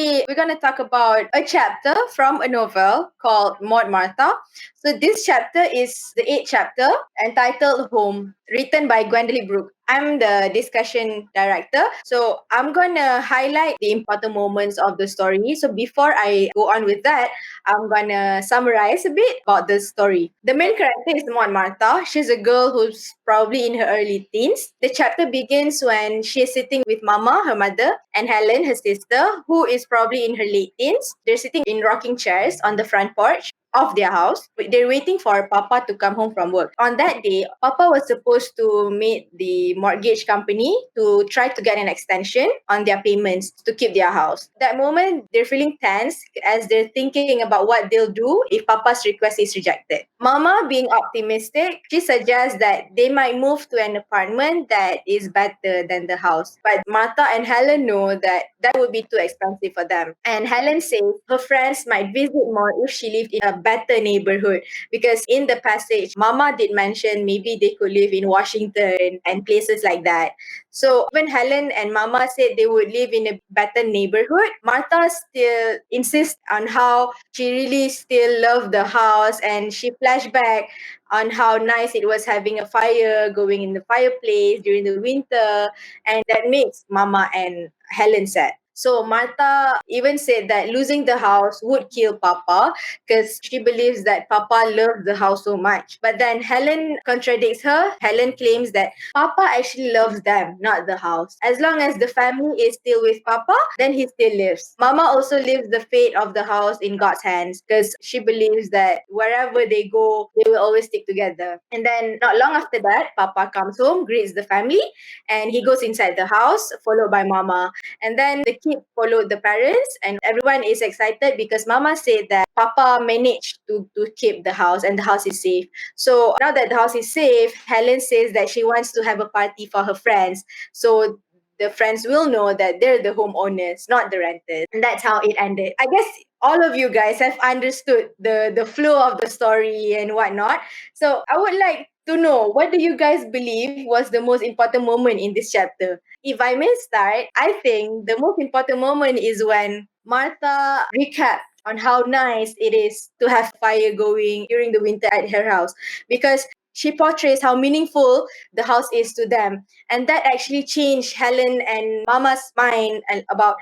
Today, we're going to talk about a chapter from a novel called Maud Martha. So this chapter is the 8th chapter entitled Home, written by Gwendolyn Brooke. I'm the discussion director. So I'm going to highlight the important moments of the story. So before I go on with that, I'm going to summarize a bit about the story. The main character is Maud Martha. She's a girl who's probably in her early teens. The chapter begins when she is sitting with Mama, her mother, and Helen, her sister, who is probably in her late teens. They're sitting in rocking chairs on the front porch of their house. They're waiting for Papa to come home from work. On that day, Papa was supposed to meet the mortgage company to try to get an extension on their payments to keep their house. That moment, they're feeling tense as they're thinking about what they'll do if Papa's request is rejected. Mama, being optimistic, she suggests that they might move to an apartment that is better than the house. But Martha and Helen know that that would be too expensive for them. And Helen says her friends might visit more if she lived in a better neighborhood, because in the passage, Mama did mention maybe they could live in Washington and places like that. So when Helen and Mama said they would live in a better neighborhood, Martha still insists on how she really still loved the house, and she flashed back on how nice it was having a fire going in the fireplace during the winter, and that makes Mama and Helen sad. So Martha even said that losing the house would kill Papa because she believes that Papa loved the house so much. But then Helen contradicts her. Helen claims that Papa actually loves them, not the house. As long as the family is still with Papa, then he still lives. Mama also leaves the fate of the house in God's hands because she believes that wherever they go, they will always stick together. And then not long after that, Papa comes home, greets the family, and he goes inside the house, followed by Mama. And then the kid followed the parents, and everyone is excited because Mama said that Papa managed to keep the house and the house is safe. So now that the house is safe, Helen says that she wants to have a party for her friends. So the friends will know that they're the homeowners, not the renters. And that's how it ended. I guess all of you guys have understood the flow of the story and whatnot. So I would like to know, what do you guys believe was the most important moment in this chapter? If I may start, I think the most important moment is when Martha recapped on how nice it is to have fire going during the winter at her house, because she portrays how meaningful the house is to them. And that actually changed Helen and Mama's mind and about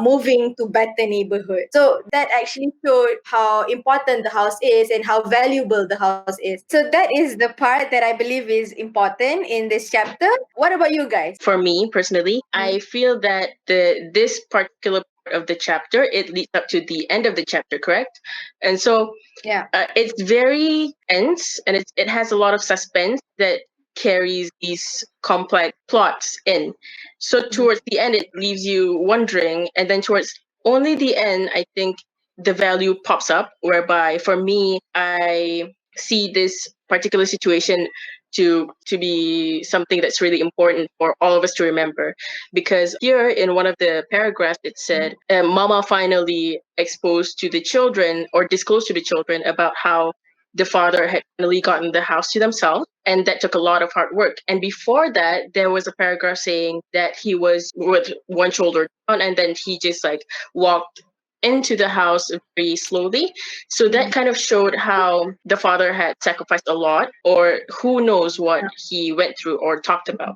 moving to better neighborhood. So that actually showed how important the house is and how valuable the house is. So that is the part that I believe is important in this chapter. What about you guys? For me personally, I feel that this particular part of the chapter, it leads up to the end of the chapter, correct? And so it's very tense, and it has a lot of suspense that carries these complex plots in. So towards the end, it leaves you wondering, and then towards only the end, I think the value pops up, whereby for me, I see this particular situation to be something that's really important for all of us to remember. Because here in one of the paragraphs, it said, Mama finally exposed to the children or disclosed to the children about how the father had finally gotten the house to themselves, and that took a lot of hard work. And before that, there was a paragraph saying that he was with one shoulder down, and then he just like walked into the house very slowly. So that kind of showed how the father had sacrificed a lot, or who knows what he went through or talked about.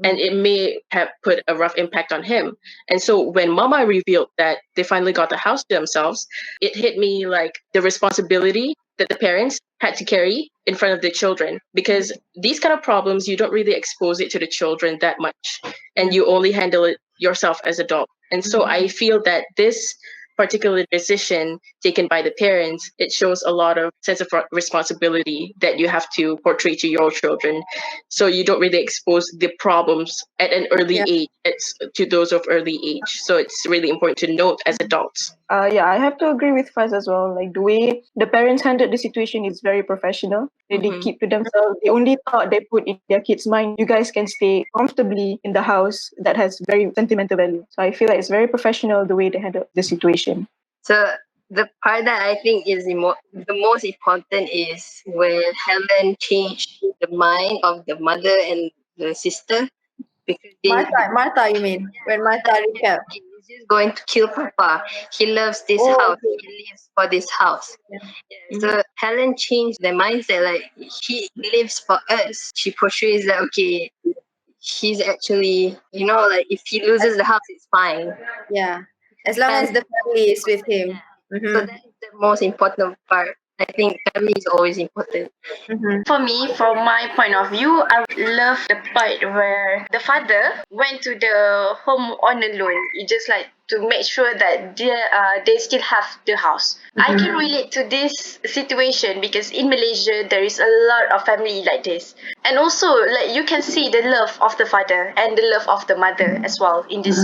And it may have put a rough impact on him. And so when Mama revealed that they finally got the house to themselves, it hit me like the responsibility that the parents had to carry in front of the children, because these kind of problems, you don't really expose it to the children that much, and you only handle it yourself as adult. And so I feel that this particular decision taken by the parents, it shows a lot of sense of responsibility that you have to portray to your children. So you don't really expose the problems at an early age to those of early age. So it's really important to note as adults. I have to agree with Faz as well. Like the way the parents handled the situation is very professional. They keep to themselves. The only thought they put in their kids' mind, you guys can stay comfortably in the house that has very sentimental value. So I feel like it's very professional the way they handle the situation. So the part that I think is the most important is when Helen changed the mind of the mother and the sister. Because Martha, you mean? When Martha recapped. just going to kill Papa. He loves this house. He lives for this house. Yeah. So Helen changed the mindset. Like, he lives for us. She portrays that, okay, he's actually, like, if he loses the house, it's fine. Yeah. As long as the family is with him. Mm-hmm. So that is the most important part. I think family is always important. Mm-hmm. For me, from my point of view, I would love the part where the father went to the home on a loan. It just like to make sure that they still have the house. I can relate to this situation because in Malaysia there is a lot of family like this, and also like you can see the love of the father and the love of the mother as well in this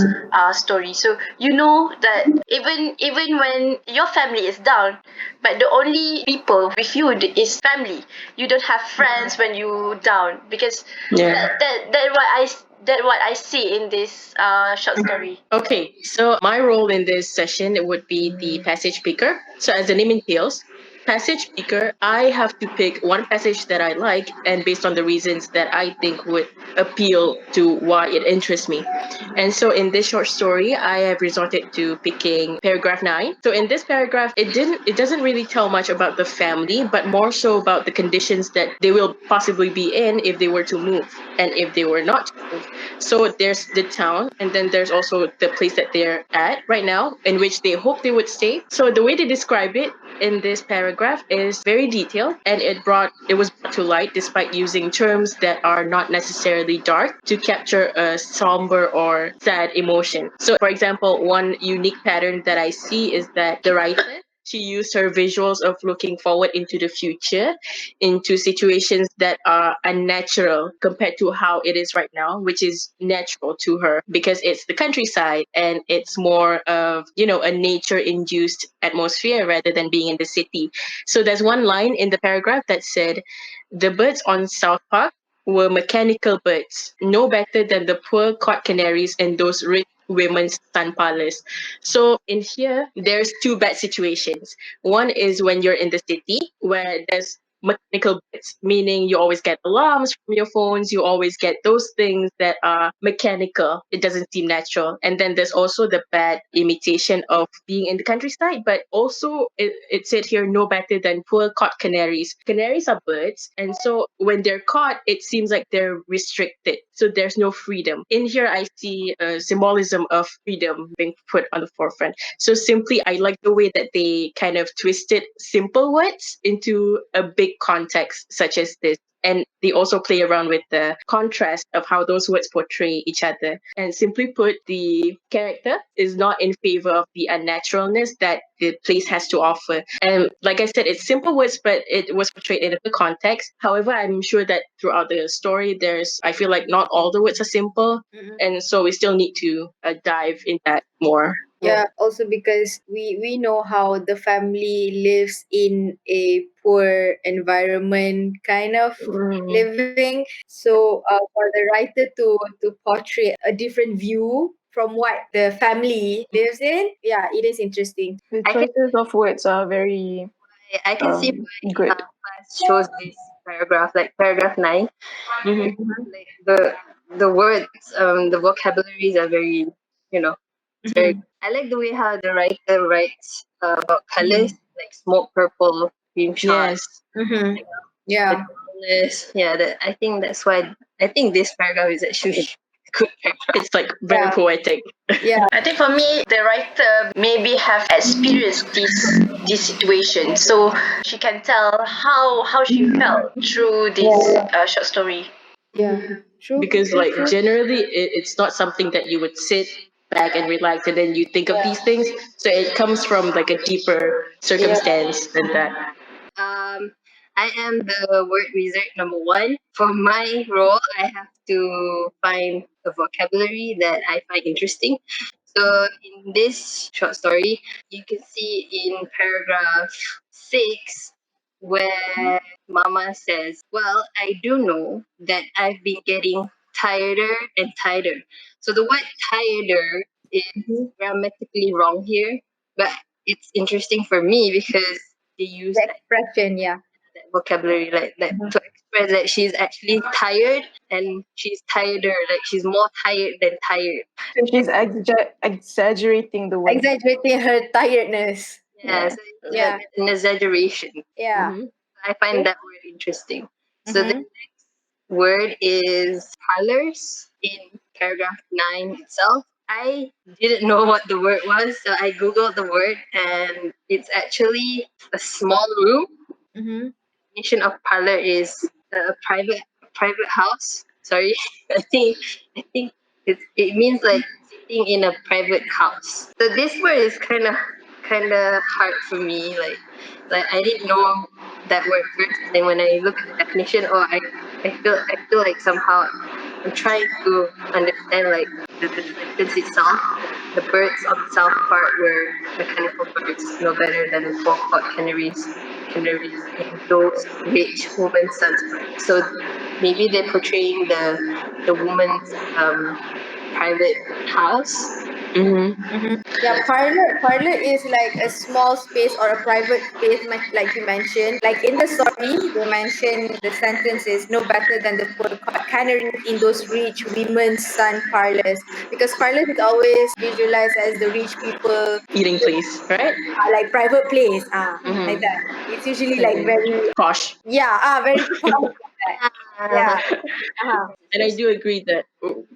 story. So you know that even when your family is down, but the only people with you is family. You don't have friends when you down because that what I see in this short story. Okay, so my role in this session would be the passage picker. So as the name entails, passage picker, I have to pick one passage that I like and based on the reasons that I think would appeal to why it interests me. And so in this short story, I have resorted to picking paragraph 9. So in this paragraph, it doesn't really tell much about the family, but more so about the conditions that they will possibly be in if they were to move and if they were not to move. So there's the town, and then there's also the place that they're at right now, in which they hope they would stay. So the way they describe it in this paragraph is very detailed, and it was brought to light despite using terms that are not necessarily dark to capture a somber or sad emotion. So, for example, one unique pattern that I see is that the writer, she used her visuals of looking forward into the future, into situations that are unnatural compared to how it is right now, which is natural to her because it's the countryside and it's more of, a nature induced atmosphere rather than being in the city. So there's one line in the paragraph that said, the birds on South Park were mechanical birds, no better than the poor court canaries and those rich women's sun parlors. So in here, there's two bad situations. One is when you're in the city where there's mechanical bits, meaning you always get alarms from your phones, you always get those things that are mechanical. It doesn't seem natural. And then there's also the bad imitation of being in the countryside, but also it said here no better than poor caught canaries. Canaries are birds, and so when they're caught, it seems like they're restricted. So there's no freedom. In here, I see a symbolism of freedom being put on the forefront. So simply, I like the way that they kind of twisted simple words into a big context such as this. And they also play around with the contrast of how those words portray each other. And simply put, the character is not in favor of the unnaturalness that the place has to offer. And like I said, it's simple words, but it was portrayed in a context. However, I'm sure that throughout the story, I feel like not all the words are simple. And so we still need to dive in that more. Yeah, also because we know how the family lives in a poor environment kind of living. So for the writer to portray a different view from what the family lives in, yeah, it is interesting. The choices of words are very I can see good. why class chose this paragraph, like paragraph 9. Like the words, the vocabularies are very, it's very. I like the way how the writer writes about colors, like smoke purple, cream shot. Mm-hmm. Yeah. I think that's why I think this paragraph is actually a good paragraph. It's like very poetic. Yeah. I think for me, the writer maybe have experienced this situation, so she can tell how she felt through this short story. Yeah. True. Because like generally, it's not something that you would sit back and relax and then you think of these things. So it comes from like a deeper circumstance than that. Um, I am the word wizard number 1. For my role, I have to find a vocabulary that I find interesting. So in this short story, you can see in paragraph 6 where Mama says, "Well, I do know that I've been getting tireder and tighter." So the word tireder is grammatically wrong here, but it's interesting for me because they use The expression, yeah. that vocabulary, like to express that she's actually tired and she's tireder, like she's more tired than tired. So she's exaggerating the word. Exaggerating her tiredness. Yeah, so it's Yeah. an exaggeration. Yeah. Mhm. I find that word interesting. So the Mhm. next word is parlors in paragraph 9 itself. I didn't know what the word was, so I googled the word, and it's actually a small room. Mhm. Definition of parlor is a private house. Sorry, I think it means like sitting in a private house. So this word is kind of hard for me. Like I didn't know that word first, and then when I look at the definition, I feel like somehow I'm trying to understand like the sentence itself. The birds on the south part were mechanical birds, no better than the four-caught canaries in those rich woman's sons. So maybe they're portraying the woman's private house. Mhm. Yeah, parlor is like a small space or a private space, like you mentioned. Like in the story, they mention the sentence is no better than the poor canaries in those rich women's sun parlors. Because parlors is always visualized as the rich people, Eating place, right? like private place, like Mhm. that. It's usually like very, Posh. very posh. Yeah. Uh-huh. And I do agree that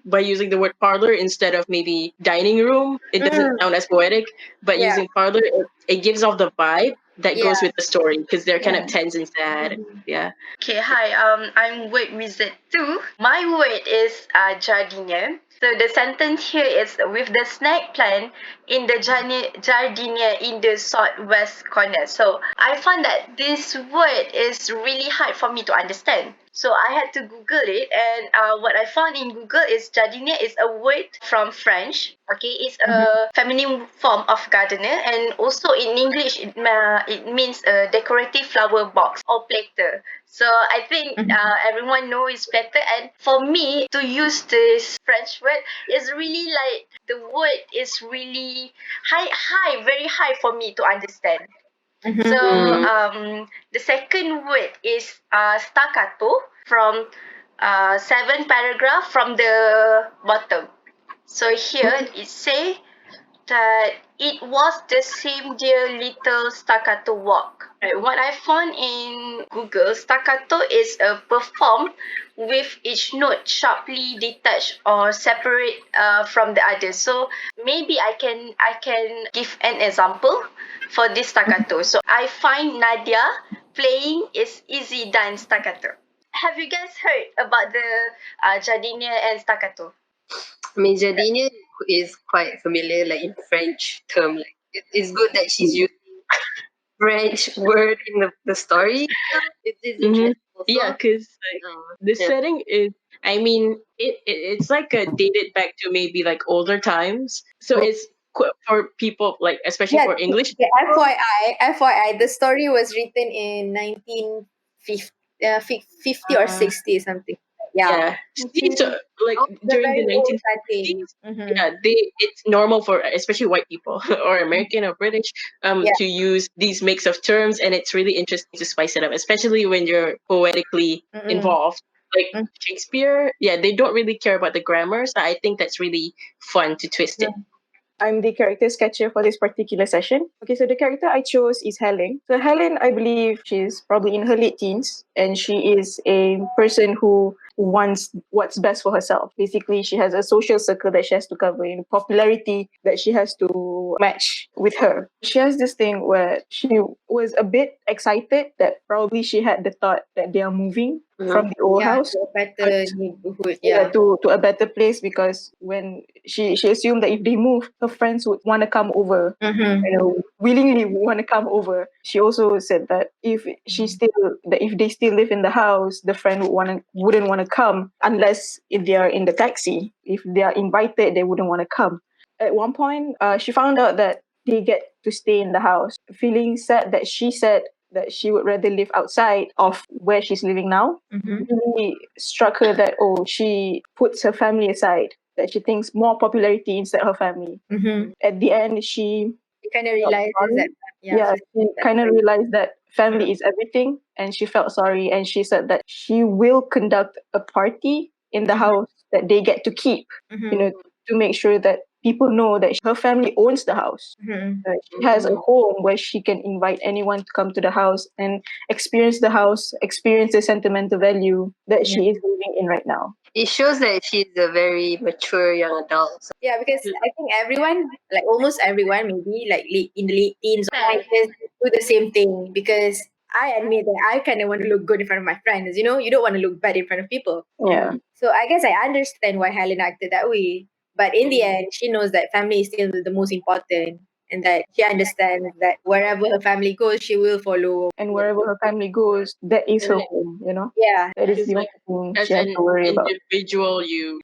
by using the word parlor instead of maybe dining room, it doesn't sound as poetic. But Yeah. using parlor, it gives off the vibe that Yeah. goes with the story because they're kind Yeah. of tense and sad. Mhm. Yeah. Okay, hi. I'm word wizard 2. My word is jardinier. So the sentence here is with the snake plant in the jardinier in the southwest corner. So I found that this word is really hard for me to understand. So I had to Google it, and what I found in Google is jardinier is a word from French. Okay, it's a feminine form of gardener, and also in English it means a decorative flower box or platter. So I think everyone knows platter, and for me to use this French word is really like the word is really very high for me to understand. So the second word is staccato from 7 paragraph from the bottom. So here it say that it was the same dear little staccato walk. Right. What I found in Google, staccato is performed with each note sharply detached or separate from the other. So maybe I can give an example for this staccato. So I find Nadia playing is easy than staccato. Have you guys heard about the jardinier and staccato? I mean, jardinier is quite familiar, like in French term. Like it's good that she's using French word in the story. It's Mhm. interesting also. Yeah, because the Yeah. setting is, I mean, it's like dated back to maybe like older times. So it's for people like, especially Yeah, for English. FYI, the story was written in 1950, 50 or 60 something. Yeah. Yeah. See, so like The during the very old setting. 1950s, yeah, it's normal for especially white people or American or British Yeah. to use these mix of terms, and it's really interesting to spice it up, especially when you're poetically involved. Like Shakespeare, yeah, they don't really care about the grammar, so I think that's really fun to twist it. I'm the character sketcher for this particular session. Okay, so the character I chose is Helen. So Helen, I believe she's probably in her late teens, and she is a person who wants what's best for herself. Basically, she has a social circle that she has to cover, popularity that she has to match with her. She has this thing where she was a bit excited that probably she had the thought that they are moving from the old house To a better neighborhood. to a better place, because when she assumed that if they move, her friends would want to come over, willingly want to come over. She also said that if they still live in the house, the friend wouldn't want to come unless if they are in the taxi. If they are invited, they wouldn't want to come. At one point, she found out that they get to stay in the house, feeling sad that she said that she would rather live outside of where she's living now. Really struck her that she puts her family aside, that she thinks more popularity instead of her family. At the end, she kind of realizes that. She kind of realized that family is everything, and she felt sorry, and she said that she will conduct a party in the house that they get to keep, to make sure that people know that her family owns the house. She has a home where she can invite anyone to come to the house and experience the house, experience the sentimental value that she is living in right now. It shows that she's a very mature young adult. So. Yeah, because I think everyone, like almost everyone, maybe like in the late teens or 20s, do the same thing. Because I admit that I kind of want to look good in front of my friends. You don't want to look bad in front of people. Yeah. So I guess I understand why Helen acted that way. But in the end, she knows that family is still the most important, and that she understands that wherever her family goes, she will follow. And wherever her family goes, that is her home, Yeah. That is It's the like, only thing as she has an to worry about. individual,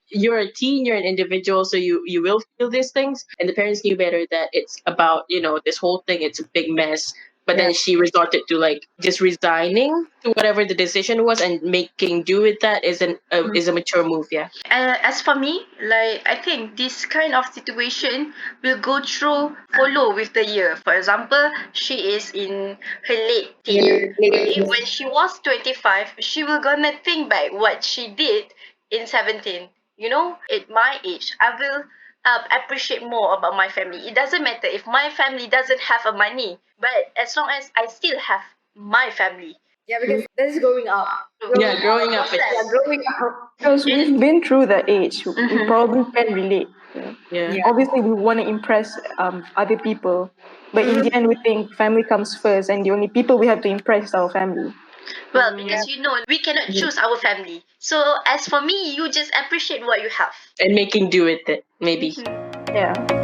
you're a teen, you're an individual, so you will feel these things. And the parents knew better that it's about, this whole thing, it's a big mess. But then she resorted to like just resigning to whatever the decision was and making do with that is a mature move. Yeah. As for me, like I think this kind of situation will follow with the year. For example, she is in her late teen. Okay, when she was 25, she will gonna think back what she did in 17. At my age, I will appreciate more about my family. It doesn't matter if my family doesn't have a money, but as long as I still have my family. Yeah, because that's growing up. Growing up. Growing up. Because we've been through that age, we probably can relate. Yeah. Obviously, we want to impress other people, but in the end, we think family comes first, and the only people we have to impress is our family. Well, because we cannot choose our family. So as for me, you just appreciate what you have. And making do with it, maybe. Yeah.